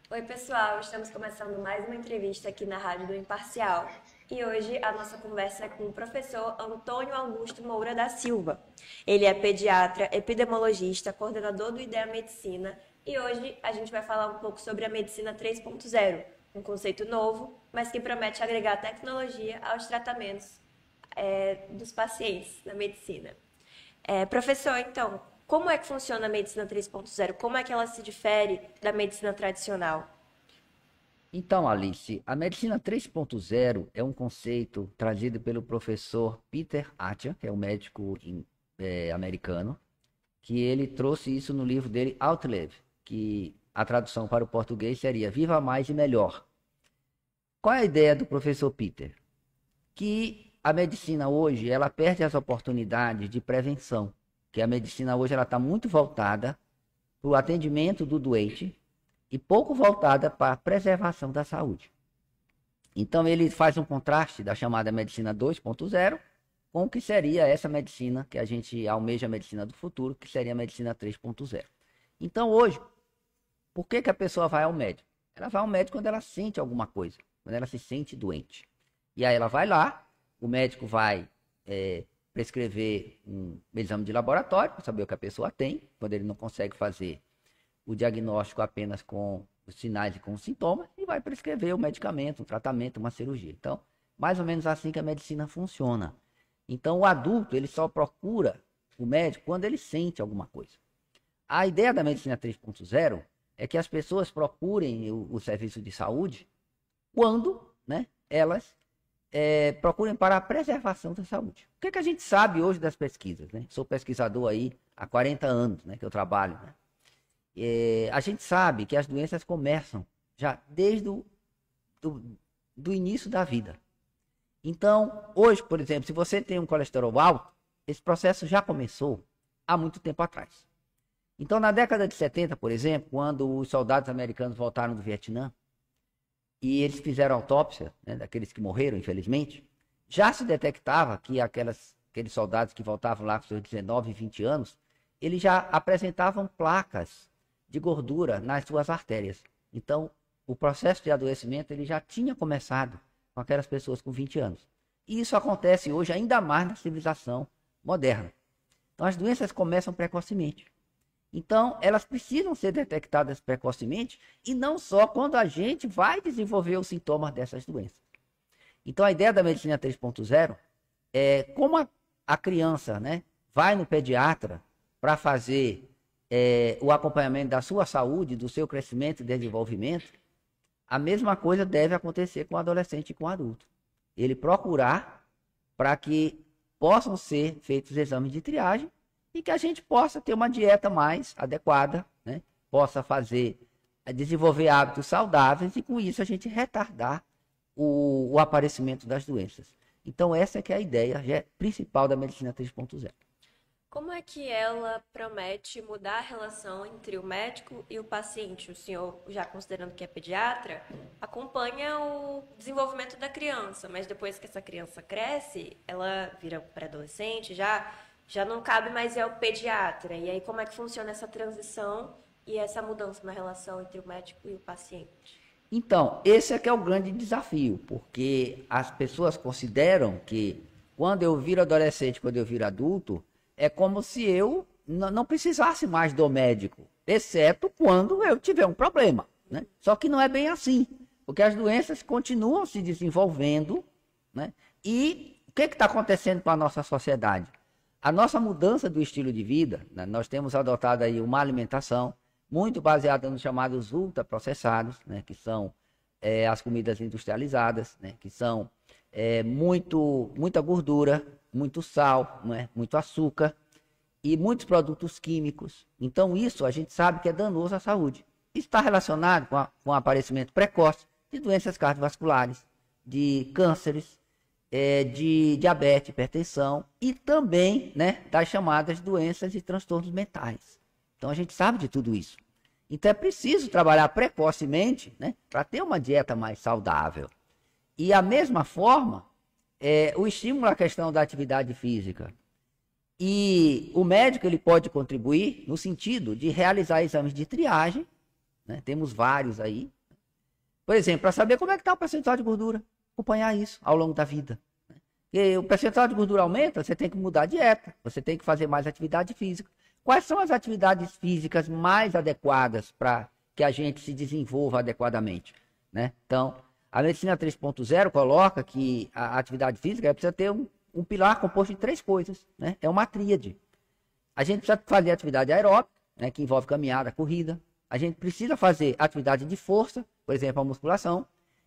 Oi, pessoal, estamos começando mais uma entrevista aqui na Rádio do Imparcial. E hoje a nossa conversa é com o professor Antônio Augusto Moura da Silva. Ele é pediatra, epidemiologista, coordenador do IDEA Medicina e hoje a gente vai falar um pouco sobre a medicina 3.0, um conceito novo, mas que promete agregar tecnologia aos tratamentos dos pacientes na medicina. Professor, então, como é que funciona a medicina 3.0? Como é que ela se difere da medicina tradicional? Então, Alice, a medicina 3.0 é um conceito trazido pelo professor Peter Attia, que é um médico americano, que ele trouxe isso no livro dele, Outlive, que a tradução para o português seria Viva Mais e Melhor. Qual é a ideia do professor Peter? Que a medicina hoje, ela perde as oportunidades de prevenção, que a medicina hoje ela está muito voltada para o atendimento do doente, e pouco voltada para a preservação da saúde. Então ele faz um contraste da chamada medicina 2.0 com o que seria essa medicina que a gente almeja, a medicina do futuro, que seria a medicina 3.0. Então hoje, por que a pessoa vai ao médico? Ela vai ao médico quando ela sente alguma coisa, quando ela se sente doente. E aí ela vai lá, o médico vai prescrever um exame de laboratório para saber o que a pessoa tem, quando ele não consegue fazer o diagnóstico apenas com os sinais e com os sintomas, e vai prescrever o medicamento, um tratamento, uma cirurgia. Então, mais ou menos assim que a medicina funciona. Então, o adulto, ele só procura o médico quando ele sente alguma coisa. A ideia da medicina 3.0 é que as pessoas procurem o serviço de saúde quando, né, elas procurem para a preservação da saúde. O que a gente sabe hoje das pesquisas, né? Sou pesquisador aí há 40 anos, né, que eu trabalho, né? A gente sabe que as doenças começam já desde do início da vida. Então, hoje, por exemplo, se você tem um colesterol alto, esse processo já começou há muito tempo atrás. Então, na década de 70, por exemplo, quando os soldados americanos voltaram do Vietnã e eles fizeram autópsia, né, daqueles que morreram, infelizmente, já se detectava que aqueles soldados que voltavam lá com seus 19 e 20 anos, eles já apresentavam placas de gordura nas suas artérias. Então, o processo de adoecimento ele já tinha começado com aquelas pessoas com 20 anos. E isso acontece hoje ainda mais na civilização moderna. Então, as doenças começam precocemente. Então, elas precisam ser detectadas precocemente e não só quando a gente vai desenvolver os sintomas dessas doenças. Então, a ideia da medicina 3.0 é como a criança, né, vai no pediatra para fazer o acompanhamento da sua saúde, do seu crescimento e desenvolvimento, a mesma coisa deve acontecer com o adolescente e com o adulto. Ele procurar para que possam ser feitos exames de triagem e que a gente possa ter uma dieta mais adequada, né? Possa desenvolver hábitos saudáveis e com isso a gente retardar o aparecimento das doenças. Então essa que é a ideia principal da medicina 3.0. Como é que ela promete mudar a relação entre o médico e o paciente? O senhor, já considerando que é pediatra, acompanha o desenvolvimento da criança, mas depois que essa criança cresce, ela vira pré-adolescente, já não cabe mais ao pediatra. E aí como é que funciona essa transição e essa mudança na relação entre o médico e o paciente? Então, esse é que é o grande desafio, porque as pessoas consideram que quando eu viro adolescente, quando eu viro adulto, é como se eu não precisasse mais do médico, exceto quando eu tiver um problema, né? Só que não é bem assim, porque as doenças continuam se desenvolvendo, né? E o que está acontecendo com a nossa sociedade? A nossa mudança do estilo de vida, né? Nós temos adotado aí uma alimentação muito baseada nos chamados ultraprocessados, né? Que são as comidas industrializadas, né? Que são muita gordura, muito sal, né? Muito açúcar e muitos produtos químicos. Então isso a gente sabe que é danoso à saúde. Isso está relacionado com o aparecimento precoce de doenças cardiovasculares, de cânceres, de diabetes, hipertensão e também, né, das chamadas doenças e transtornos mentais. Então a gente sabe de tudo isso. Então é preciso trabalhar precocemente, né, para ter uma dieta mais saudável. E a mesma forma, o estímulo à questão da atividade física. E o médico ele pode contribuir no sentido de realizar exames de triagem né? Temos vários aí. Por exemplo, para saber como é que está o percentual de gordura, acompanhar isso ao longo da vida. E o percentual de gordura aumenta, você tem que mudar a dieta, você tem que fazer mais atividade física. Quais são as atividades físicas mais adequadas para que a gente se desenvolva adequadamente, né? Então, a medicina 3.0 coloca que a atividade física precisa ter um pilar composto de 3 coisas, né? É uma tríade. A gente precisa fazer atividade aeróbica, né, que envolve caminhada, corrida. A gente precisa fazer atividade de força, por exemplo, a musculação.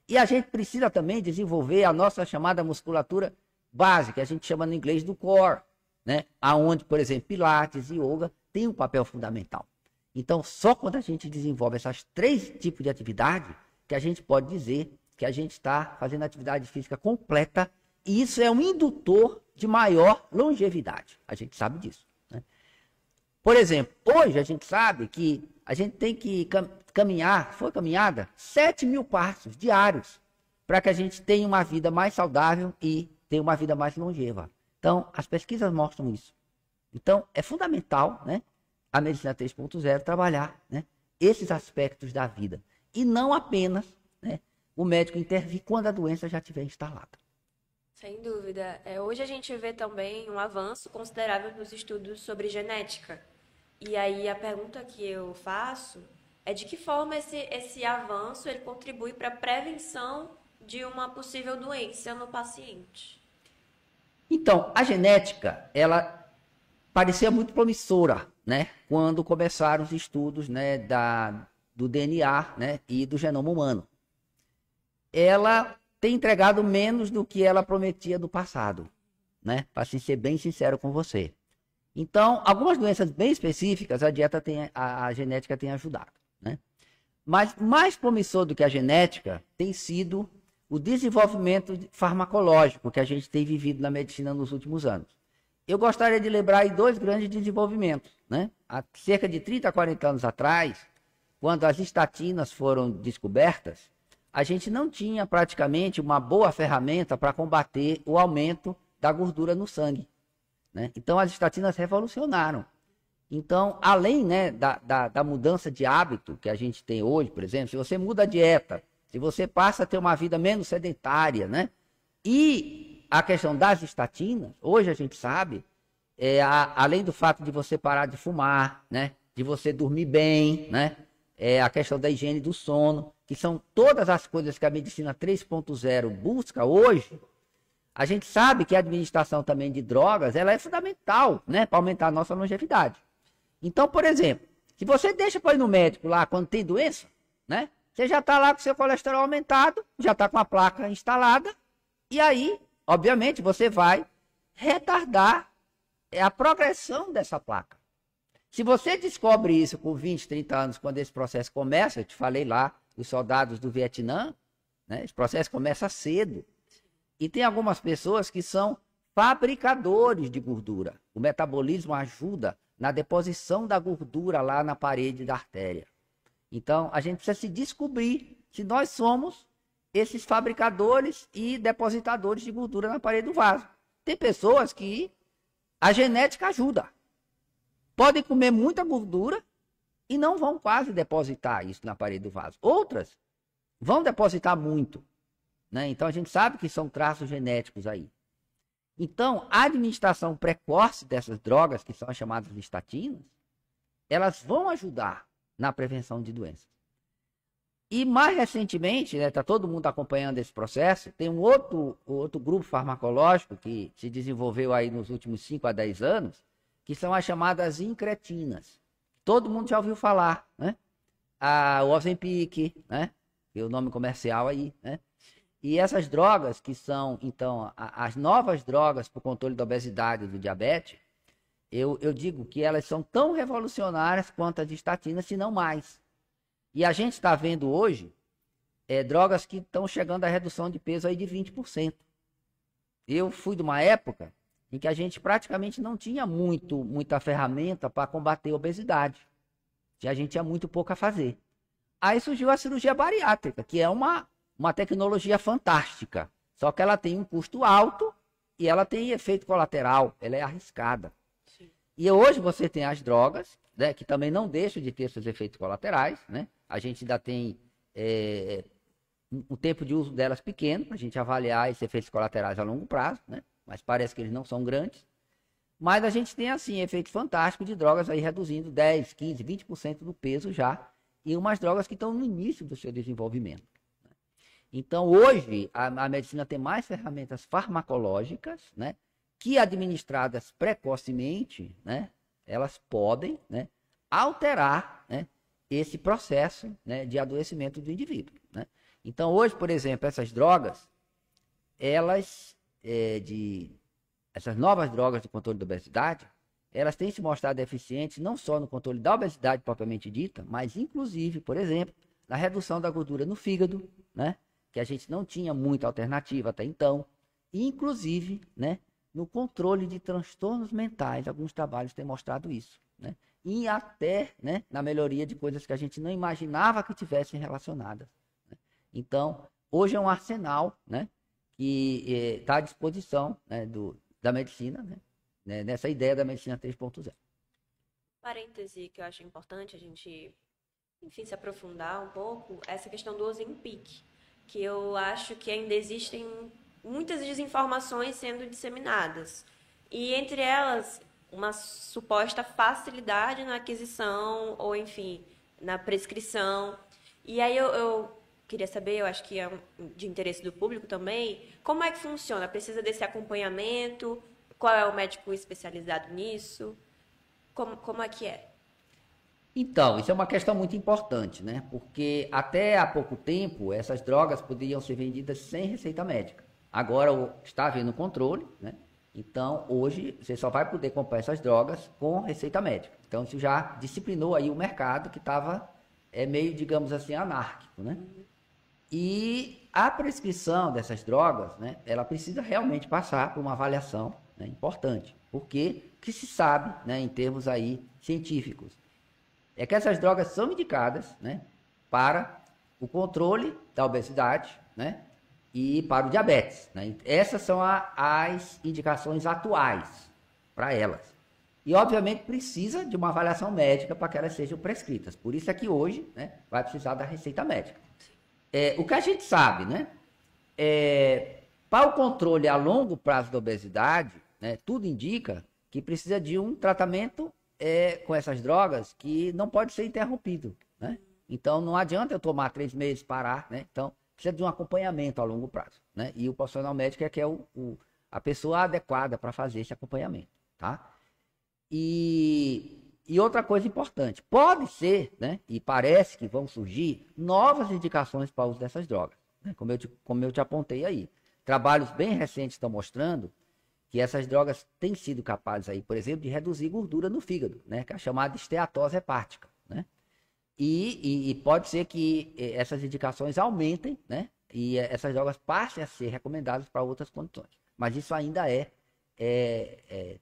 E a gente precisa também desenvolver a nossa chamada musculatura básica, que a gente chama no inglês do core, né? Aonde, por exemplo, pilates e yoga tem um papel fundamental. Então, só quando a gente desenvolve essas 3 tipos de atividade que a gente pode dizer que a gente está fazendo atividade física completa, e isso é um indutor de maior longevidade. A gente sabe disso, né? Por exemplo, hoje a gente sabe que a gente tem que caminhar, foi caminhada, 7.000 passos diários, para que a gente tenha uma vida mais saudável e tenha uma vida mais longeva. Então, as pesquisas mostram isso. Então, é fundamental, né, a medicina 3.0 trabalhar, né, esses aspectos da vida. E não apenas, né, o médico intervir quando a doença já estiver instalada. Sem dúvida. Hoje a gente vê também um avanço considerável nos estudos sobre genética. E aí a pergunta que eu faço é de que forma esse avanço ele contribui para a prevenção de uma possível doença no paciente. Então, a genética, ela parecia muito promissora, né, quando começaram os estudos, né, do DNA, né, e do genoma humano. Ela tem entregado menos do que ela prometia do passado, né, para ser bem sincero com você. Então, algumas doenças bem específicas, a genética tem ajudado, né? Mas mais promissor do que a genética tem sido o desenvolvimento farmacológico que a gente tem vivido na medicina nos últimos anos. Eu gostaria de lembrar aí 2 grandes desenvolvimentos, né? Há cerca de 30 a 40 anos atrás, quando as estatinas foram descobertas, a gente não tinha praticamente uma boa ferramenta para combater o aumento da gordura no sangue, né? Então, as estatinas revolucionaram. Então, além, né, da mudança de hábito que a gente tem hoje, por exemplo, se você muda a dieta, se você passa a ter uma vida menos sedentária, né? E a questão das estatinas, hoje a gente sabe, além do fato de você parar de fumar, né? De você dormir bem, né? A questão da higiene do sono, que são todas as coisas que a medicina 3.0 busca hoje. A gente sabe que a administração também de drogas, ela é fundamental, né, para aumentar a nossa longevidade. Então, por exemplo, se você deixa para ir no médico lá quando tem doença, né, você já está lá com seu colesterol aumentado, já está com a placa instalada, e aí, obviamente, você vai retardar a progressão dessa placa. Se você descobre isso com 20, 30 anos, quando esse processo começa, eu te falei lá, os soldados do Vietnã, né, esse processo começa cedo. E tem algumas pessoas que são fabricadores de gordura. O metabolismo ajuda na deposição da gordura lá na parede da artéria. Então, a gente precisa se descobrir se nós somos esses fabricadores e depositadores de gordura na parede do vaso. Tem pessoas que a genética ajuda. Podem comer muita gordura e não vão quase depositar isso na parede do vaso. Outras vão depositar muito, né? Então, a gente sabe que são traços genéticos aí. Então, a administração precoce dessas drogas, que são as chamadas estatinas, elas vão ajudar na prevenção de doenças. E mais recentemente, né, tá todo mundo acompanhando esse processo, tem um outro grupo farmacológico que se desenvolveu aí nos últimos 5 a 10 anos, que são as chamadas incretinas. Todo mundo já ouviu falar, né? O Ozempic, né? E o nome comercial aí, né? E essas drogas, que são, então, as novas drogas para o controle da obesidade e do diabetes, eu digo que elas são tão revolucionárias quanto as estatinas, se não mais. E a gente está vendo hoje drogas que estão chegando à redução de peso aí de 20%. Eu fui de uma época em que a gente praticamente não tinha muita ferramenta para combater a obesidade. A gente tinha muito pouco a fazer. Aí surgiu a cirurgia bariátrica, que é uma tecnologia fantástica, só que ela tem um custo alto e ela tem efeito colateral, ela é arriscada. Sim. E hoje você tem as drogas, né, que também não deixam de ter seus efeitos colaterais, né? A gente ainda tem um tempo de uso delas pequeno, para a gente avaliar esses efeitos colaterais a longo prazo, né? Mas parece que eles não são grandes. Mas a gente tem, assim, efeitos fantásticos de drogas aí reduzindo 10, 15, 20% do peso já, e umas drogas que estão no início do seu desenvolvimento. Então, hoje, a medicina tem mais ferramentas farmacológicas, né, que administradas precocemente, né, elas podem, né, alterar, né, esse processo, né, de adoecimento do indivíduo, né? Então, hoje, por exemplo, essas drogas, essas novas drogas do controle da obesidade, elas têm se mostrado eficientes não só no controle da obesidade propriamente dita, mas inclusive, por exemplo, na redução da gordura no fígado, né, que a gente não tinha muita alternativa até então, e inclusive, né, no controle de transtornos mentais. Alguns trabalhos têm mostrado isso, né, e até, né, na melhoria de coisas que a gente não imaginava que tivessem relacionadas, né? Então, hoje é um arsenal, né, que está à disposição, né, da medicina, né, nessa ideia da medicina 3.0. Parêntese que eu acho importante a gente, enfim, se aprofundar um pouco, essa questão do Ozempic, que eu acho que ainda existem muitas desinformações sendo disseminadas. E entre elas, uma suposta facilidade na aquisição ou, enfim, na prescrição. E aí eu queria saber, eu acho que é de interesse do público também, como é que funciona? Precisa desse acompanhamento? Qual é o médico especializado nisso? Como é que é? Então, isso é uma questão muito importante, né? Porque até há pouco tempo, essas drogas poderiam ser vendidas sem receita médica. Agora está havendo controle, né? Então, hoje, você só vai poder comprar essas drogas com receita médica. Então, isso já disciplinou aí o mercado que estava meio, digamos assim, anárquico, né? E a prescrição dessas drogas, né, ela precisa realmente passar por uma avaliação, né, importante. Porque o que se sabe, né, em termos aí científicos, é que essas drogas são indicadas, né, para o controle da obesidade, né, e para o diabetes, né? Essas são as indicações atuais para elas. E, obviamente, precisa de uma avaliação médica para que elas sejam prescritas. Por isso é que hoje, né, vai precisar da receita médica. O que a gente sabe, né, para o controle a longo prazo da obesidade, né, tudo indica que precisa de um tratamento com essas drogas que não pode ser interrompido, né? Então, não adianta eu tomar 3 meses, parar, né? Então, precisa de um acompanhamento a longo prazo, né? E o profissional médico é que é a pessoa adequada para fazer esse acompanhamento, tá? E outra coisa importante, pode ser, né? E parece que vão surgir novas indicações para o uso dessas drogas, né? Como eu te apontei aí. Trabalhos bem recentes estão mostrando que essas drogas têm sido capazes aí, por exemplo, de reduzir gordura no fígado, né? Que é a chamada esteatose hepática, né? E pode ser que essas indicações aumentem, né? E essas drogas passem a ser recomendadas para outras condições. Mas isso ainda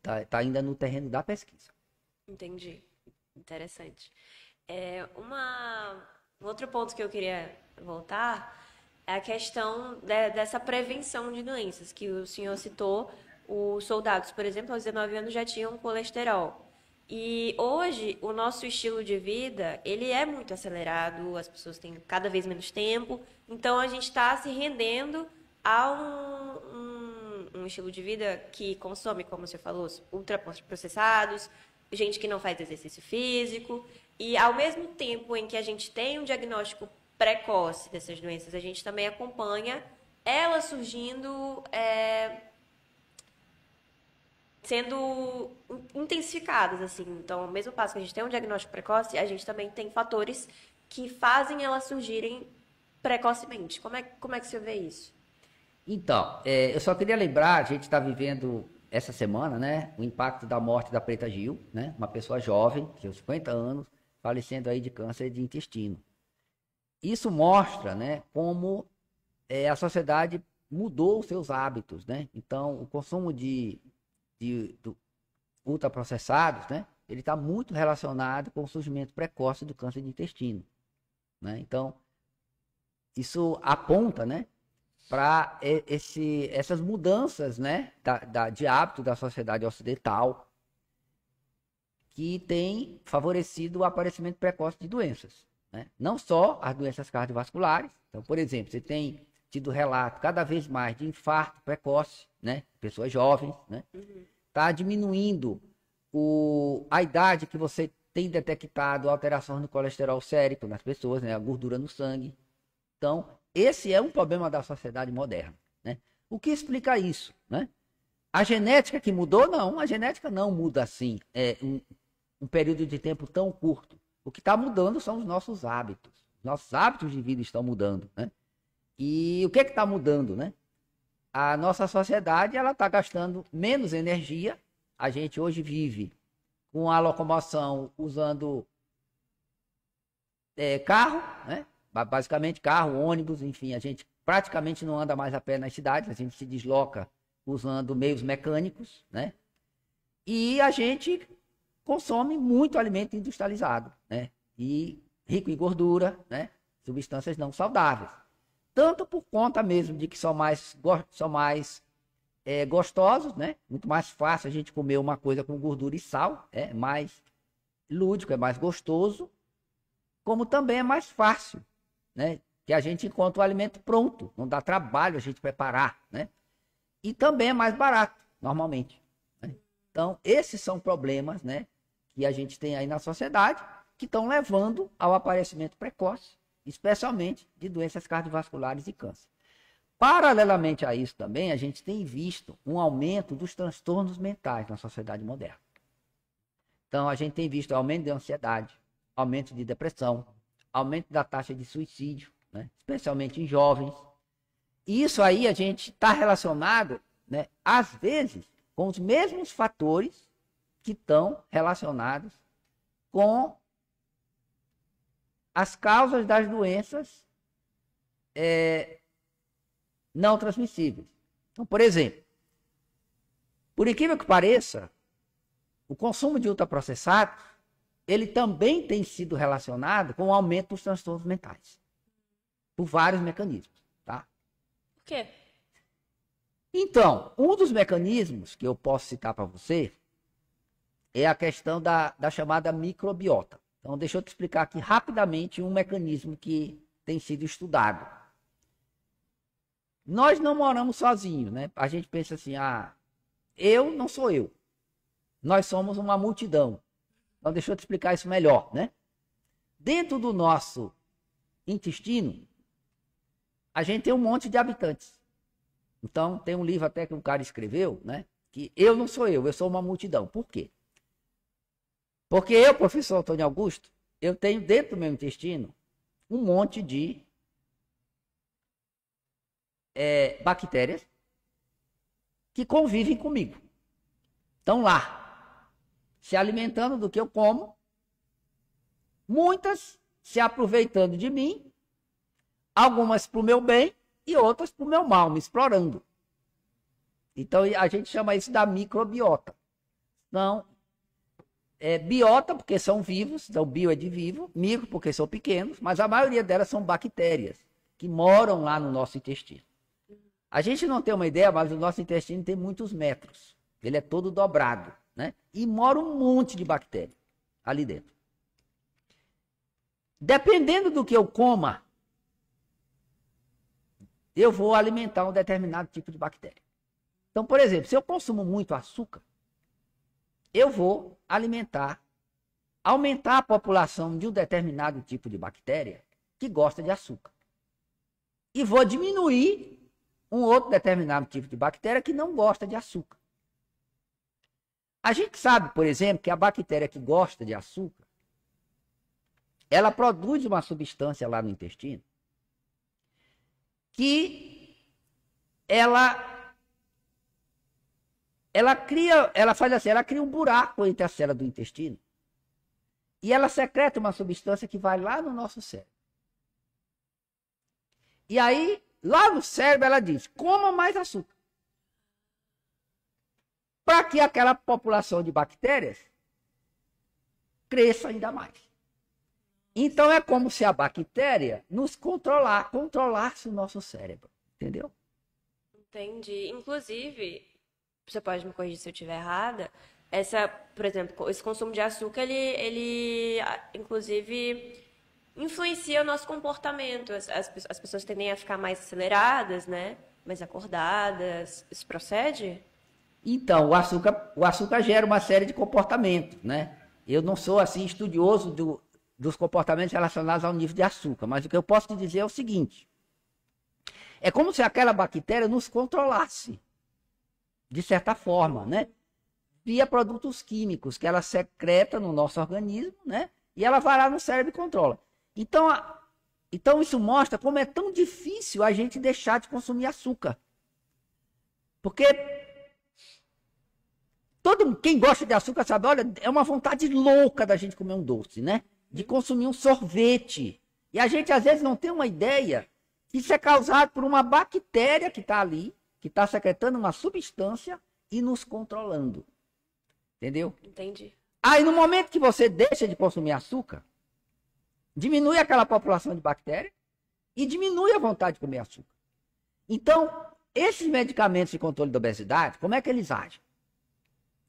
tá ainda no terreno da pesquisa. Entendi. Interessante. Um outro ponto que eu queria voltar é a questão dessa prevenção de doenças, que o senhor citou. Os soldados, por exemplo, aos 19 anos já tinham colesterol. E hoje, o nosso estilo de vida, ele é muito acelerado, as pessoas têm cada vez menos tempo, então a gente está se rendendo a um estilo de vida que consome, como você falou, ultraprocessados, gente que não faz exercício físico, e ao mesmo tempo em que a gente tem um diagnóstico precoce dessas doenças, a gente também acompanha elas surgindo, sendo intensificadas, assim. Então, ao mesmo passo que a gente tem um diagnóstico precoce, a gente também tem fatores que fazem elas surgirem precocemente. Como é que você vê isso? Então, eu só queria lembrar, a gente está vivendo essa semana, né, o impacto da morte da Preta Gil, né, uma pessoa jovem, seus 50 anos, falecendo aí de câncer de intestino. Isso mostra, né, como a sociedade mudou os seus hábitos, né? Então, o consumo de ultraprocessados, né, ele está muito relacionado com o surgimento precoce do câncer de intestino, né? Então, isso aponta, né, para essas mudanças, né, de hábito da sociedade ocidental. que tem favorecido o aparecimento precoce de doenças, né? Não só as doenças cardiovasculares. Então, por exemplo, você tem tido relato cada vez mais de infarto precoce, né? Pessoas jovens, né? Está diminuindo a idade que você tem detectado alterações no colesterol sérico nas pessoas, né? A gordura no sangue. Então, esse é um problema da sociedade moderna, né? O que explica isso, né? A genética que mudou? Não, a genética não muda assim, um período de tempo tão curto. O que está mudando são os nossos hábitos. Nossos hábitos de vida estão mudando, né? E o que está mudando, né? A nossa sociedade ela está gastando menos energia. A gente hoje vive com a locomoção usando carro, né? Basicamente carro, ônibus, enfim, a gente praticamente não anda mais a pé nas cidades, a gente se desloca usando meios mecânicos, né? E a gente consome muito alimento industrializado, né? E rico em gordura, né? Substâncias não saudáveis. Tanto por conta mesmo de que são mais gostosos, né? Muito mais fácil a gente comer uma coisa com gordura e sal, é mais lúdico, é mais gostoso, como também é mais fácil, né? Que a gente encontra o alimento pronto, não dá trabalho a gente preparar, né? E também é mais barato, normalmente, né? Então, esses são problemas, né, que a gente tem aí na sociedade, que estão levando ao aparecimento precoce, especialmente de doenças cardiovasculares e câncer. Paralelamente a isso também, a gente tem visto um aumento dos transtornos mentais na sociedade moderna. Então, a gente tem visto aumento de ansiedade, aumento de depressão, aumento da taxa de suicídio, né, especialmente em jovens. E isso aí a gente está relacionado, né, às vezes, com os mesmos fatores que estão relacionados com as causas das doenças não transmissíveis. Então, por exemplo, por incrível que pareça, o consumo de ultraprocessados, ele também tem sido relacionado com o aumento dos transtornos mentais, por vários mecanismos. Por quê? Então, um dos mecanismos que eu posso citar para você é a questão da chamada microbiota. Então, deixa eu te explicar aqui rapidamente um mecanismo que tem sido estudado. Nós não moramos sozinhos, né? A gente pensa assim, eu não sou eu. Nós somos uma multidão. Então, deixa eu te explicar isso melhor, né? Dentro do nosso intestino, a gente tem um monte de habitantes. Então, tem um livro até que um cara escreveu, né? Que eu não sou eu sou uma multidão. Por quê? Porque eu, professor Antônio Augusto, eu tenho dentro do meu intestino um monte de bactérias que convivem comigo. Estão lá, se alimentando do que eu como, muitas se aproveitando de mim, algumas para o meu bem e outras para o meu mal, me explorando. Então, a gente chama isso da microbiota. Então, biota porque são vivos, então bio é de vivo, micro porque são pequenos, mas a maioria delas são bactérias que moram lá no nosso intestino. A gente não tem uma ideia, mas o nosso intestino tem muitos metros. Ele é todo dobrado, né? E mora um monte de bactérias ali dentro. Dependendo do que eu coma, eu vou alimentar um determinado tipo de bactéria. Então, por exemplo, se eu consumo muito açúcar, eu vou aumentar a população de um determinado tipo de bactéria que gosta de açúcar. E vou diminuir um outro determinado tipo de bactéria que não gosta de açúcar. A gente sabe, por exemplo, que a bactéria que gosta de açúcar, ela produz uma substância lá no intestino que ela cria um buraco entre a célula do intestino e ela secreta uma substância que vai lá no nosso cérebro. E aí, lá no cérebro, ela diz, coma mais açúcar. Para que aquela população de bactérias cresça ainda mais. Então, é como se a bactéria nos controlasse o nosso cérebro. Entendeu? Entendi. Inclusive, você pode me corrigir se eu estiver errada, Por exemplo, esse consumo de açúcar, inclusive, influencia o nosso comportamento. As pessoas tendem a ficar mais aceleradas, né? Mais acordadas. Isso procede? Então, o açúcar gera uma série de comportamentos, né? Eu não sou, assim, estudioso dos comportamentos relacionados ao nível de açúcar, mas o que eu posso te dizer é o seguinte. É como se aquela bactéria nos controlasse, de certa forma, né? Via produtos químicos que ela secreta no nosso organismo, né? E ela vai lá no cérebro e controla. Então isso mostra como é tão difícil a gente deixar de consumir açúcar. Porque quem gosta de açúcar sabe, olha, é uma vontade louca da gente comer um doce, né? De consumir um sorvete. E a gente às vezes não tem uma ideia que isso é causado por uma bactéria que está ali, que está secretando uma substância e nos controlando. Entendeu? Entendi. Aí no momento que você deixa de consumir açúcar, diminui aquela população de bactérias e diminui a vontade de comer açúcar. Então, esses medicamentos de controle da obesidade, como é que eles agem?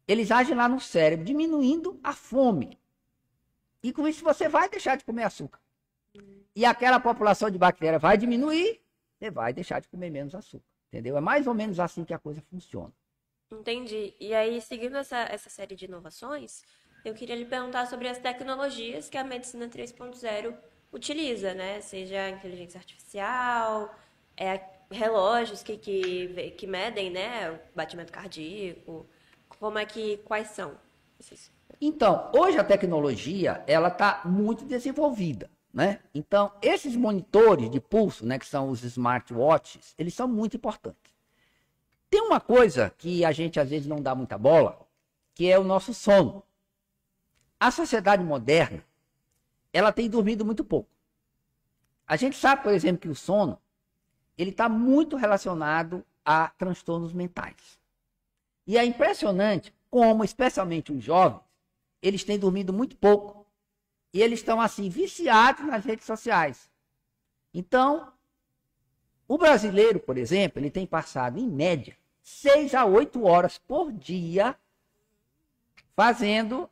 Eles agem lá no cérebro, diminuindo a fome. E com isso você vai deixar de comer açúcar. E aquela população de bactérias vai diminuir, você vai deixar de comer menos açúcar. Entendeu? É mais ou menos assim que a coisa funciona. Entendi. E aí, seguindo essa série de inovações, eu queria lhe perguntar sobre as tecnologias que a medicina 3.0 utiliza, né? Seja a inteligência artificial, relógios que medem, né, o batimento cardíaco. Quais são esses? Então, hoje a tecnologia, ela está muito desenvolvida, né? Então, esses monitores de pulso, né, que são os smartwatches, eles são muito importantes. Tem uma coisa que a gente às vezes não dá muita bola, que é o nosso sono. A sociedade moderna, ela tem dormido muito pouco. A gente sabe, por exemplo, que o sono, ele está muito relacionado a transtornos mentais. E é impressionante como, especialmente os jovens, eles têm dormido muito pouco. E eles estão, assim, viciados nas redes sociais. Então, o brasileiro, por exemplo, ele tem passado, em média, 6 a 8 horas por dia fazendo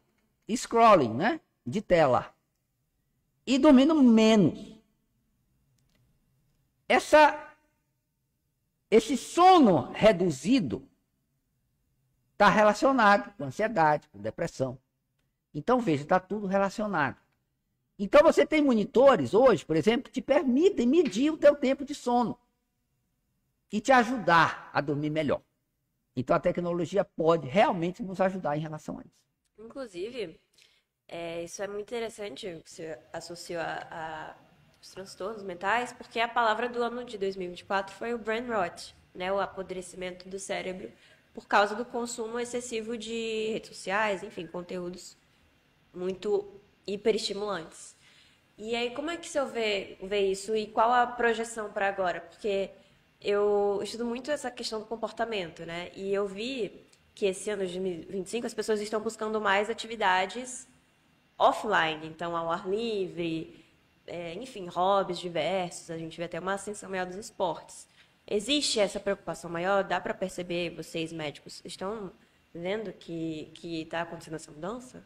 scrolling, né, de tela. E dormindo menos. Esse sono reduzido está relacionado com ansiedade, com depressão. Então, veja, está tudo relacionado. Então, você tem monitores hoje, por exemplo, que te permitem medir o teu tempo de sono e te ajudar a dormir melhor. Então, a tecnologia pode realmente nos ajudar em relação a isso. Inclusive, isso é muito interessante, você associou a os transtornos mentais, porque a palavra do ano de 2024 foi o brain rot, né, o apodrecimento do cérebro, por causa do consumo excessivo de redes sociais, enfim, conteúdos muito hiperestimulantes. E aí, como é que você vê isso e qual a projeção para agora? Porque eu estudo muito essa questão do comportamento, né? E eu vi que esse ano de 2025 as pessoas estão buscando mais atividades offline, então ao ar livre, enfim, hobbies diversos, a gente vê até uma ascensão maior dos esportes. Existe essa preocupação maior? Dá para perceber, vocês médicos estão vendo que está acontecendo essa mudança?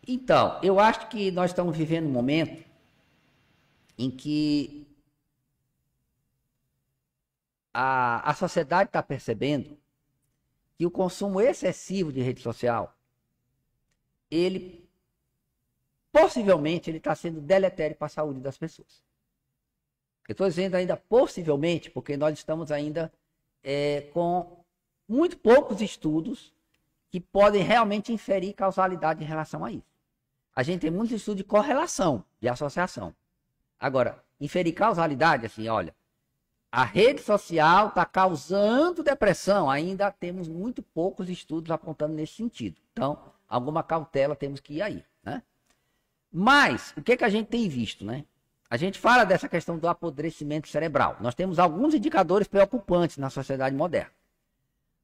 Então, eu acho que nós estamos vivendo um momento em que a sociedade está percebendo que o consumo excessivo de rede social, ele possivelmente ele está sendo deletério para a saúde das pessoas. Eu estou dizendo ainda possivelmente, porque nós estamos ainda com muito poucos estudos que podem realmente inferir causalidade em relação a isso. A gente tem muitos estudos de correlação, de associação. Agora, inferir causalidade, assim, olha, a rede social está causando depressão, ainda temos muito poucos estudos apontando nesse sentido. Então, alguma cautela temos que ir aí, né? Mas, o que a gente tem visto, né? A gente fala dessa questão do apodrecimento cerebral. Nós temos alguns indicadores preocupantes na sociedade moderna.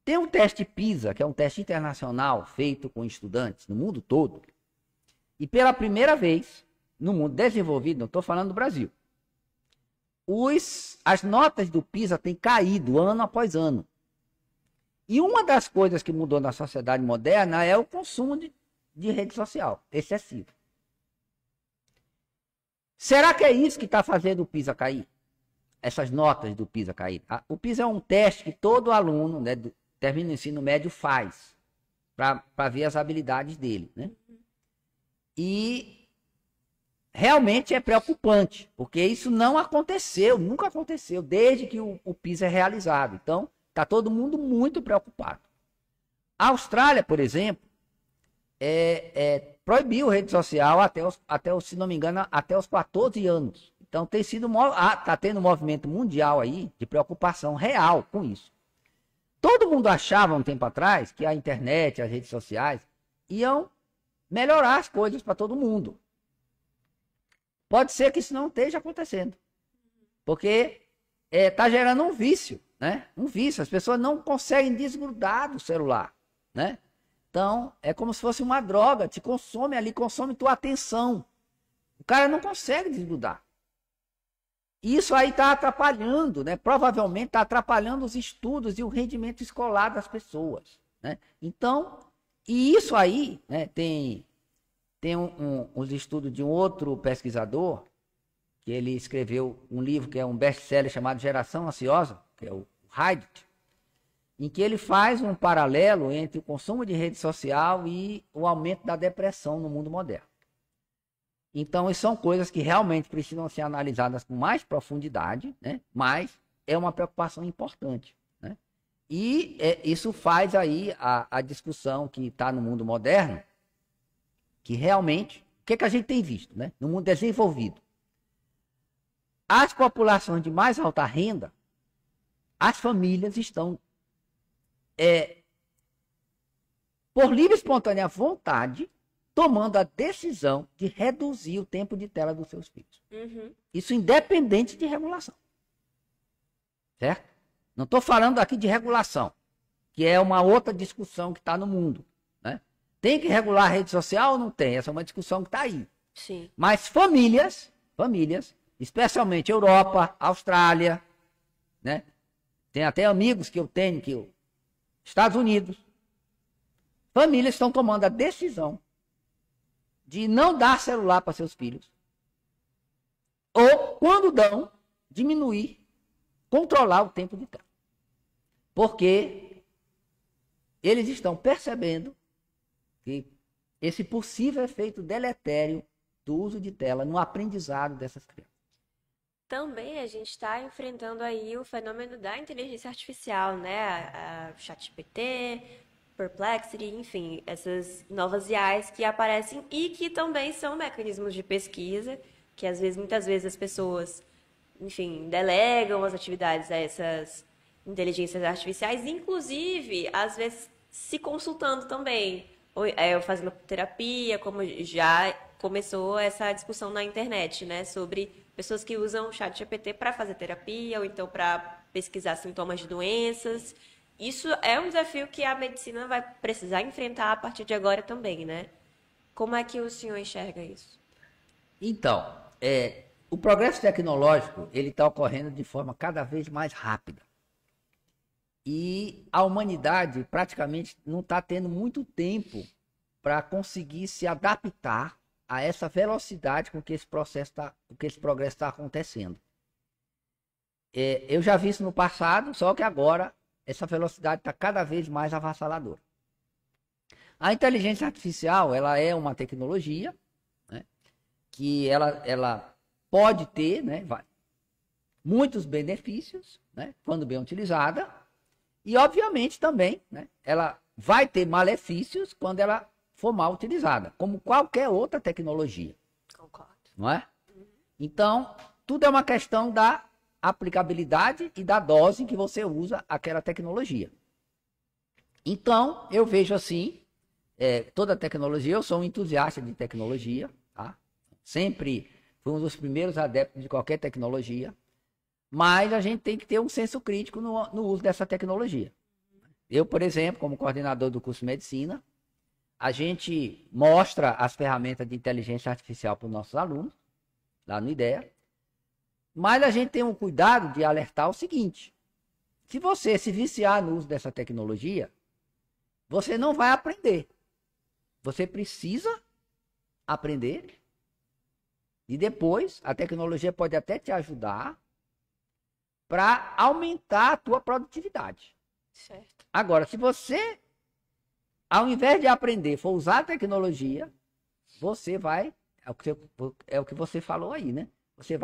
Tem um teste PISA, que é um teste internacional feito com estudantes no mundo todo. E pela primeira vez, no mundo desenvolvido, não estou falando do Brasil, as notas do PISA têm caído ano após ano. E uma das coisas que mudou na sociedade moderna é o consumo de rede social, excessivo. Será que é isso que está fazendo o PISA cair? Essas notas do PISA cair? O PISA é um teste que todo aluno, né, termina o ensino médio faz para ver as habilidades dele, né? E realmente é preocupante, porque isso não aconteceu, nunca aconteceu, desde que o PISA é realizado. Então, está todo mundo muito preocupado. A Austrália, por exemplo, proibiu rede social se não me engano, até os 14 anos. Então, está tendo um movimento mundial aí de preocupação real com isso. Todo mundo achava um tempo atrás que a internet, as redes sociais iam melhorar as coisas para todo mundo. Pode ser que isso não esteja acontecendo. Porque está gerando um vício, né? Um vício. As pessoas não conseguem desgrudar do celular, né? Então, é como se fosse uma droga. Te consome ali, consome tua atenção. O cara não consegue desgrudar. Isso aí está atrapalhando, né? Provavelmente está atrapalhando os estudos e o rendimento escolar das pessoas, né? Então, e isso aí, né, tem uns estudos de um outro pesquisador, que ele escreveu um livro que é um best-seller chamado Geração Ansiosa, que é o Reddit, em que ele faz um paralelo entre o consumo de rede social e o aumento da depressão no mundo moderno. Então, isso são coisas que realmente precisam ser analisadas com mais profundidade, né? Mas é uma preocupação importante, né? E isso faz aí a discussão que está no mundo moderno, que realmente, o que a gente tem visto, né? No mundo desenvolvido? As populações de mais alta renda, as famílias estão, por livre e espontânea vontade, tomando a decisão de reduzir o tempo de tela dos seus filhos. Uhum. Isso independente de regulação. Certo? Não estou falando aqui de regulação, que é uma outra discussão que está no mundo, né? Tem que regular a rede social ou não tem? Essa é uma discussão que está aí. Sim. Mas famílias, especialmente Europa, Austrália, né? Tem até amigos que eu tenho, Estados Unidos, famílias estão tomando a decisão de não dar celular para seus filhos. Ou, quando dão, diminuir, controlar o tempo de tela. Porque eles estão percebendo que esse possível efeito deletério do uso de tela no aprendizado dessas crianças. Também a gente está enfrentando aí o fenômeno da inteligência artificial, né? A ChatGPT, Perplexity, enfim, essas novas IAs que aparecem e que também são mecanismos de pesquisa, que muitas vezes as pessoas, enfim, delegam as atividades a essas inteligências artificiais, inclusive, às vezes, se consultando também, ou fazendo terapia, como já começou essa discussão na internet, né, sobre pessoas que usam o ChatGPT para fazer terapia ou então para pesquisar sintomas de doenças. Isso é um desafio que a medicina vai precisar enfrentar a partir de agora também, né? Como é que o senhor enxerga isso? Então, o progresso tecnológico ele está ocorrendo de forma cada vez mais rápida. E a humanidade praticamente não está tendo muito tempo para conseguir se adaptar a essa velocidade com que esse progresso está acontecendo. Eu já vi isso no passado, só que agora essa velocidade está cada vez mais avassaladora. A inteligência artificial, ela é uma tecnologia, né, que ela pode ter, né, muitos benefícios, né, quando bem utilizada, e obviamente também, né, ela vai ter malefícios quando ela for mal utilizada, como qualquer outra tecnologia. Concordo. Não é? Então, tudo é uma questão da aplicabilidade e da dose em que você usa aquela tecnologia. Então, eu vejo assim, toda tecnologia, eu sou um entusiasta de tecnologia, tá? Sempre fui um dos primeiros adeptos de qualquer tecnologia, mas a gente tem que ter um senso crítico no uso dessa tecnologia. Eu, por exemplo, como coordenador do curso de medicina, a gente mostra as ferramentas de inteligência artificial para os nossos alunos, lá no IDEA, mas a gente tem um cuidado de alertar o seguinte: Se você se viciar no uso dessa tecnologia, você não vai aprender. Você precisa aprender e depois a tecnologia pode até te ajudar para aumentar a tua produtividade. Certo. Agora, se você, ao invés de aprender, for usar a tecnologia, você vai, é o que você falou aí, né? Você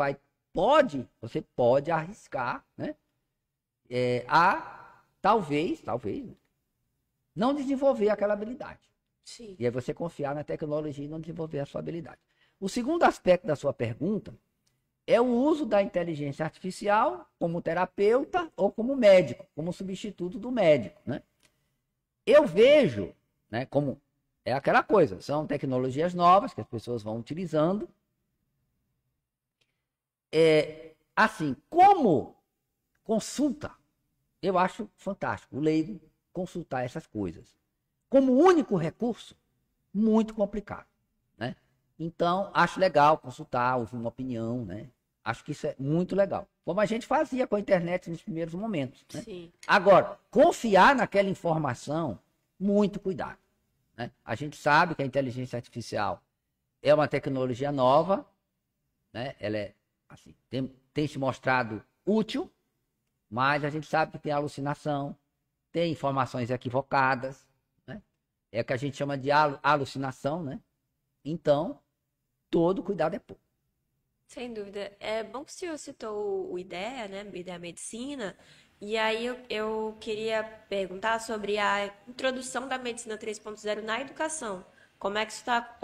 pode arriscar, né? Talvez, não desenvolver aquela habilidade. Sim. E aí você confiar na tecnologia e não desenvolver a sua habilidade. O segundo aspecto da sua pergunta é o uso da inteligência artificial como terapeuta ou como médico, como substituto do médico, né? Eu vejo, né, como é aquela coisa, são tecnologias novas que as pessoas vão utilizando. Assim, como consulta, eu acho fantástico o leigo consultar essas coisas. Como único recurso, muito complicado, né? Então, acho legal consultar, ouvir uma opinião, né? Acho que isso é muito legal. Como a gente fazia com a internet nos primeiros momentos, né? Sim. Agora, confiar naquela informação, muito cuidado, né? A gente sabe que a inteligência artificial é uma tecnologia nova, né? Ela é, assim, tem se mostrado útil, mas a gente sabe que tem alucinação, tem informações equivocadas, né? É o que a gente chama de alucinação, né? Então, todo cuidado é pouco. Sem dúvida. É bom que o senhor citou o IDEA, né? IDEA Medicina. E aí eu queria perguntar sobre a introdução da medicina 3.0 na educação. Como é que isso está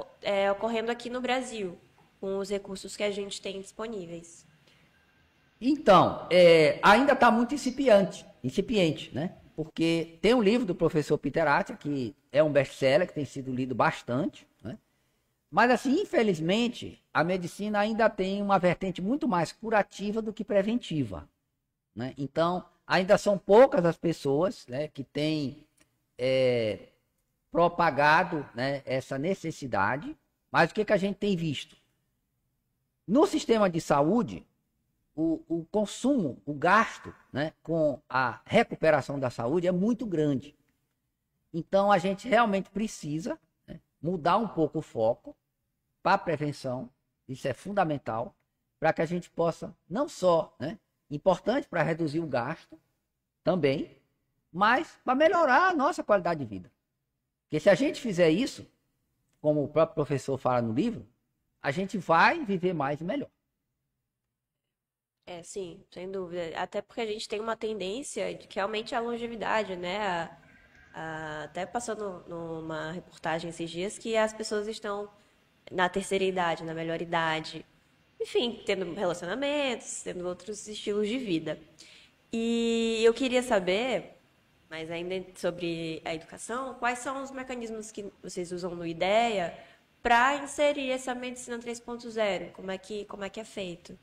ocorrendo aqui no Brasil, com os recursos que a gente tem disponíveis? Então, ainda está muito incipiente, né? Porque tem um livro do professor Peter Attia, que é um best-seller, que tem sido lido bastante, né? Mas, assim, infelizmente, a medicina ainda tem uma vertente muito mais curativa do que preventiva, né? Então, ainda são poucas as pessoas, né, que têm propagado, né, essa necessidade. Mas o que a gente tem visto? No sistema de saúde, o consumo, o gasto, né, com a recuperação da saúde é muito grande. Então, a gente realmente precisa, né, mudar um pouco o foco para a prevenção. Isso é fundamental para que a gente possa, não só, né, importante para reduzir o gasto também, mas para melhorar a nossa qualidade de vida. Porque se a gente fizer isso, como o próprio professor fala no livro, a gente vai viver mais e melhor. Sim, sem dúvida. Até porque a gente tem uma tendência de que aumente a longevidade, né? Até passando numa reportagem esses dias que as pessoas estão na terceira idade, na melhor idade, enfim, tendo relacionamentos, tendo outros estilos de vida. E eu queria saber, mas ainda sobre a educação, quais são os mecanismos que vocês usam no IDEA para inserir essa medicina 3.0? Como é que é feito?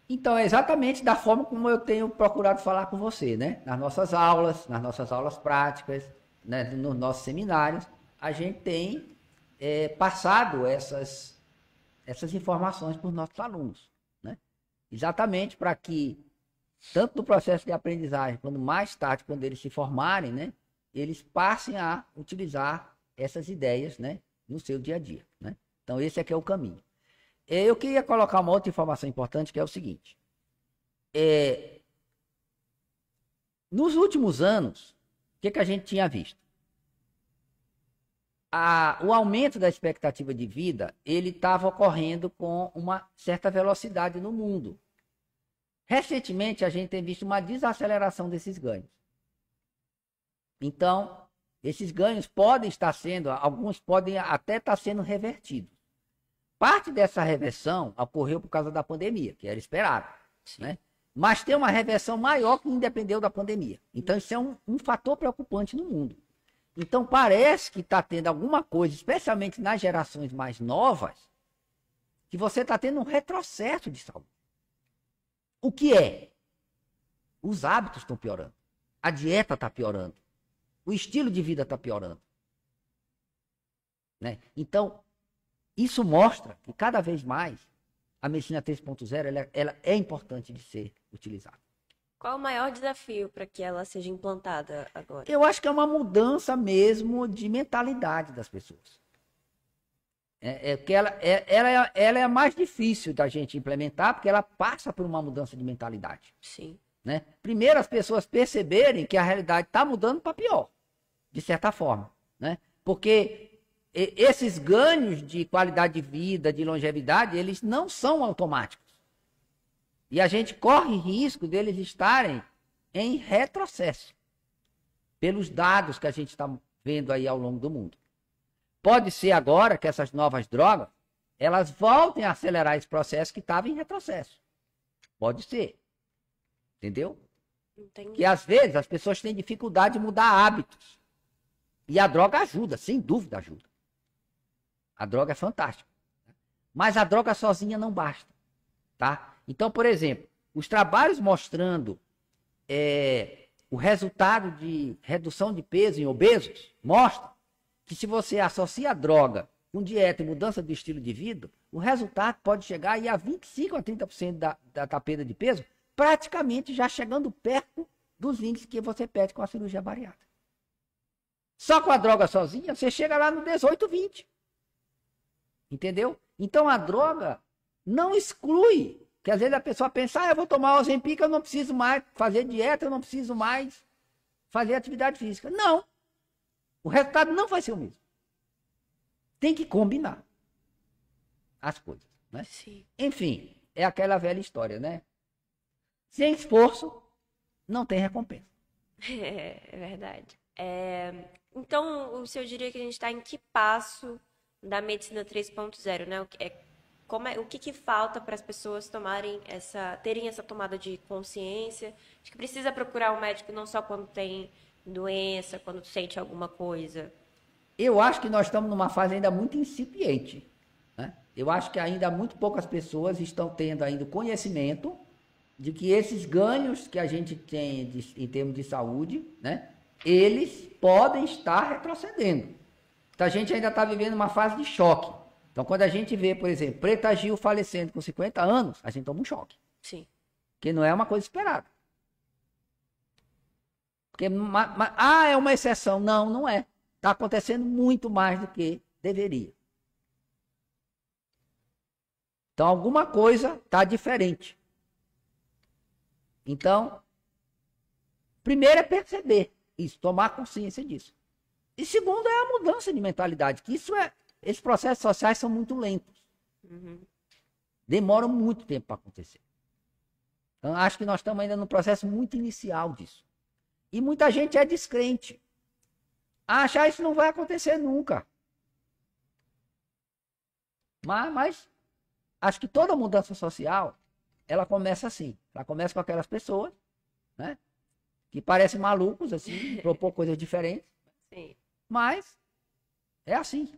Então, é exatamente da forma como eu tenho procurado falar com você, né? Nas nossas aulas práticas, né? Nos nossos seminários, a gente tem passado essas informações para os nossos alunos, né? Exatamente para que, tanto no processo de aprendizagem, quanto mais tarde, quando eles se formarem, né? Eles passem a utilizar essas ideias, né? No seu dia a dia, né? Então, esse aqui é o caminho. Eu queria colocar uma outra informação importante, que é o seguinte. Nos últimos anos, o que a gente tinha visto? O aumento da expectativa de vida, ele estava ocorrendo com uma certa velocidade no mundo. Recentemente, a gente tem visto uma desaceleração desses ganhos. Então, esses ganhos podem estar sendo, alguns podem até estar sendo revertidos. Parte dessa reversão ocorreu por causa da pandemia, que era esperado, né? Mas tem uma reversão maior que independeu da pandemia. Então, isso é um fator preocupante no mundo. Então, parece que está tendo alguma coisa, especialmente nas gerações mais novas, que você está tendo um retrocesso de saúde. O que é? Os hábitos estão piorando. A dieta está piorando. O estilo de vida está piorando, né? Então, isso mostra que cada vez mais a medicina 3.0 ela é importante de ser utilizada. Qual o maior desafio para que ela seja implantada agora? Eu acho que é uma mudança mesmo de mentalidade das pessoas. Porque ela é a mais difícil da gente implementar, porque ela passa por uma mudança de mentalidade. Sim. Né? Primeiro, as pessoas perceberem que a realidade está mudando para pior, de certa forma. Né? Porque esses ganhos de qualidade de vida, de longevidade, eles não são automáticos. E a gente corre risco deles estarem em retrocesso, pelos dados que a gente está vendo aí ao longo do mundo. Pode ser agora que essas novas drogas, elas voltem a acelerar esse processo que estava em retrocesso. Pode ser. Entendeu? Entendi. Que às vezes as pessoas têm dificuldade de mudar hábitos. E a droga ajuda, sem dúvida ajuda. A droga é fantástica. Mas a droga sozinha não basta. Tá? Então, por exemplo, os trabalhos mostrando o resultado de redução de peso em obesos mostram que se você associa a droga com dieta e mudança do estilo de vida, o resultado pode chegar aí a 25% a 30% da perda de peso, praticamente já chegando perto dos índices que você perde com a cirurgia bariátrica. Só com a droga sozinha, você chega lá no 18, 20. Entendeu? Então a droga não exclui. Porque às vezes a pessoa pensa, eu vou tomar o Ozempic, eu não preciso mais fazer dieta, eu não preciso mais fazer atividade física. Não. O resultado não vai ser o mesmo. Tem que combinar as coisas. Né? Sim. Enfim, é aquela velha história, né? Sem esforço, não tem recompensa. É verdade. Então, o senhor diria que a gente está em que passo da medicina 3.0, né? O que falta para as pessoas terem essa tomada de consciência de que precisa procurar um médico não só quando tem doença, quando sente alguma coisa? Eu acho que nós estamos numa fase ainda muito incipiente. Né? Eu acho que ainda muito poucas pessoas estão tendo ainda o conhecimento de que esses ganhos que a gente tem em termos de saúde, né, eles podem estar retrocedendo. Então a gente ainda está vivendo uma fase de choque. Então quando a gente vê, por exemplo, Preta Gil falecendo com 50 anos, a gente toma um choque. Sim. Que não é uma coisa esperada. Porque, é uma exceção. Não, não é. Está acontecendo muito mais do que deveria. Então alguma coisa está diferente. Então, primeiro é perceber isso, tomar consciência disso. E segundo é a mudança de mentalidade, que esses processos sociais são muito lentos. Uhum. Demoram muito tempo para acontecer. Então, acho que nós estamos ainda num processo muito inicial disso. E muita gente é descrente. Acha isso não vai acontecer nunca. Mas acho que toda mudança social, ela começa assim. Ela começa com aquelas pessoas, né, que parecem malucos, assim, propor coisas diferentes. Sim. Mas é assim.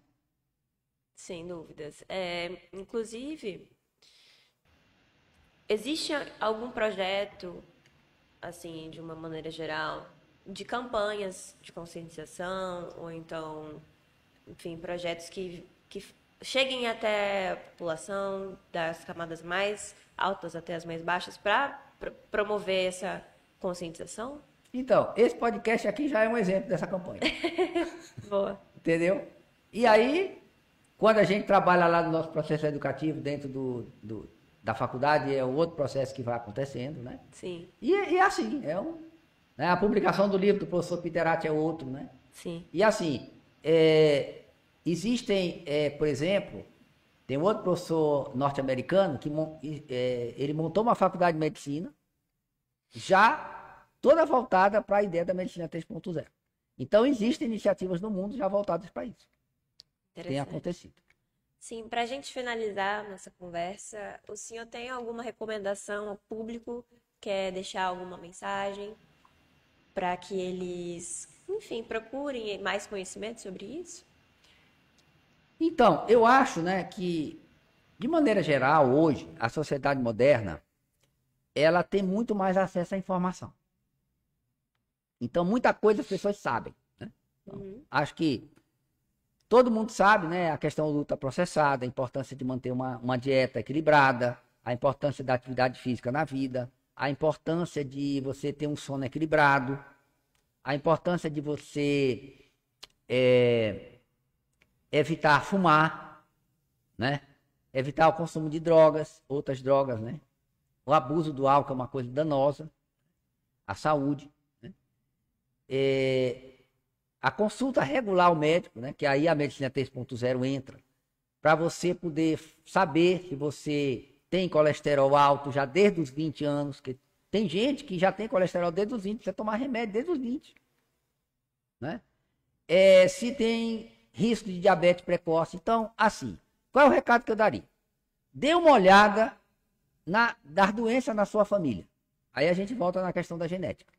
Sem dúvidas. Inclusive, existe algum projeto, assim, de uma maneira geral, de campanhas de conscientização, ou então, enfim, projetos que cheguem até a população, das camadas mais altas até as mais baixas, para promover essa conscientização? Então, esse podcast aqui já é um exemplo dessa campanha. Boa. Entendeu? E aí, quando a gente trabalha lá no nosso processo educativo, dentro da faculdade, é um outro processo que vai acontecendo, né? Sim. E é assim, né? A publicação do livro do professor Peter Attia é outro, né? Sim. E assim, existem, por exemplo, tem um outro professor norte-americano que ele montou uma faculdade de medicina já toda voltada para a ideia da medicina 3.0. Então, existem iniciativas no mundo já voltadas para isso. Tem acontecido. Sim, para a gente finalizar nossa conversa, o senhor tem alguma recomendação ao público? Quer deixar alguma mensagem para que eles, enfim, procurem mais conhecimento sobre isso? Então, eu acho, né, que, de maneira geral, hoje, a sociedade moderna, ela tem muito mais acesso à informação. Então, muita coisa as pessoas sabem. Né? Então, acho que todo mundo sabe, né, a questão do ultraprocessado, a importância de manter uma dieta equilibrada, a importância da atividade física na vida, a importância de você ter um sono equilibrado, a importância de você evitar fumar, né? Evitar o consumo de drogas, outras drogas, né? O abuso do álcool é uma coisa danosa à saúde, né? A consulta regular ao médico, né? Que aí a medicina 3.0 entra, para você poder saber se você tem colesterol alto já desde os 20 anos, que tem gente que já tem colesterol desde os 20, precisa tomar remédio desde os 20, né? Se tem risco de diabetes precoce. Então, assim, qual é o recado que eu daria? Dê uma olhada das doenças na sua família. Aí a gente volta na questão da genética.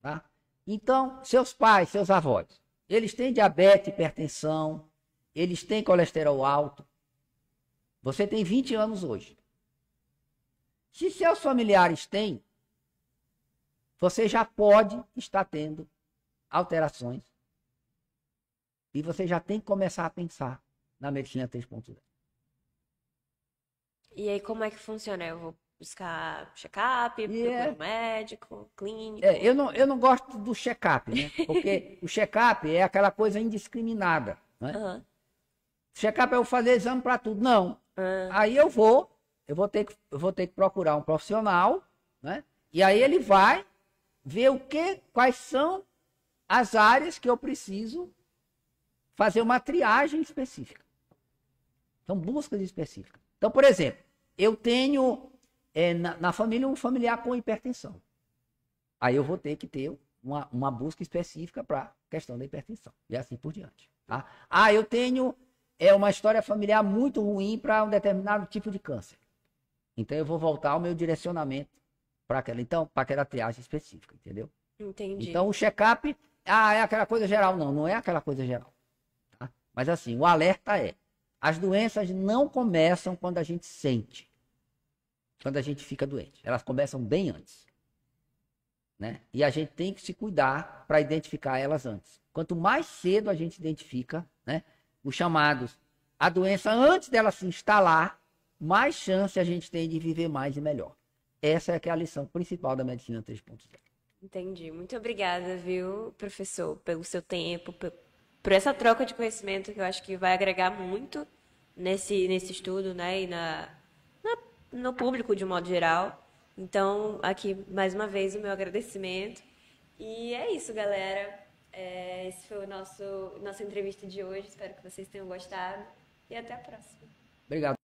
Tá? Então, seus pais, seus avós, eles têm diabetes, hipertensão, eles têm colesterol alto. Você tem 20 anos hoje. Se seus familiares têm, você já pode estar tendo alterações. E você já tem que começar a pensar na medicina 3.0. E aí, como é que funciona? Eu vou buscar check-up, procurar um médico, clínico? Eu não gosto do check-up, né? Porque o check-up é aquela coisa indiscriminada, né? Uhum. Check-up é eu fazer exame para tudo. Não. Aí eu vou ter que procurar um profissional, né? E aí ele vai ver quais são as áreas que eu preciso fazer uma triagem específica. Então, buscas específicas. Então, por exemplo, eu tenho na família um familiar com hipertensão. Aí eu vou ter que ter uma busca específica para a questão da hipertensão. E assim por diante. Tá? Eu tenho uma história familiar muito ruim para um determinado tipo de câncer. Então, eu vou voltar ao meu direcionamento para aquela triagem específica, entendeu? Entendi. Então, o check-up, é aquela coisa geral. Não, não é aquela coisa geral. Tá? Mas assim, o alerta as doenças não começam quando a gente sente, quando a gente fica doente. Elas começam bem antes, né? E a gente tem que se cuidar para identificar elas antes. Quanto mais cedo a gente identifica, né, os chamados, a doença antes dela se instalar, mais chance a gente tem de viver mais e melhor. Essa é que é a lição principal da medicina 3.0. Entendi. Muito obrigada, viu, professor, pelo seu tempo, por essa troca de conhecimento que eu acho que vai agregar muito nesse estudo, né, e no público de um modo geral. Então, aqui, mais uma vez, o meu agradecimento. E é isso, galera. Esse foi nossa entrevista de hoje. Espero que vocês tenham gostado. E até a próxima. Obrigado.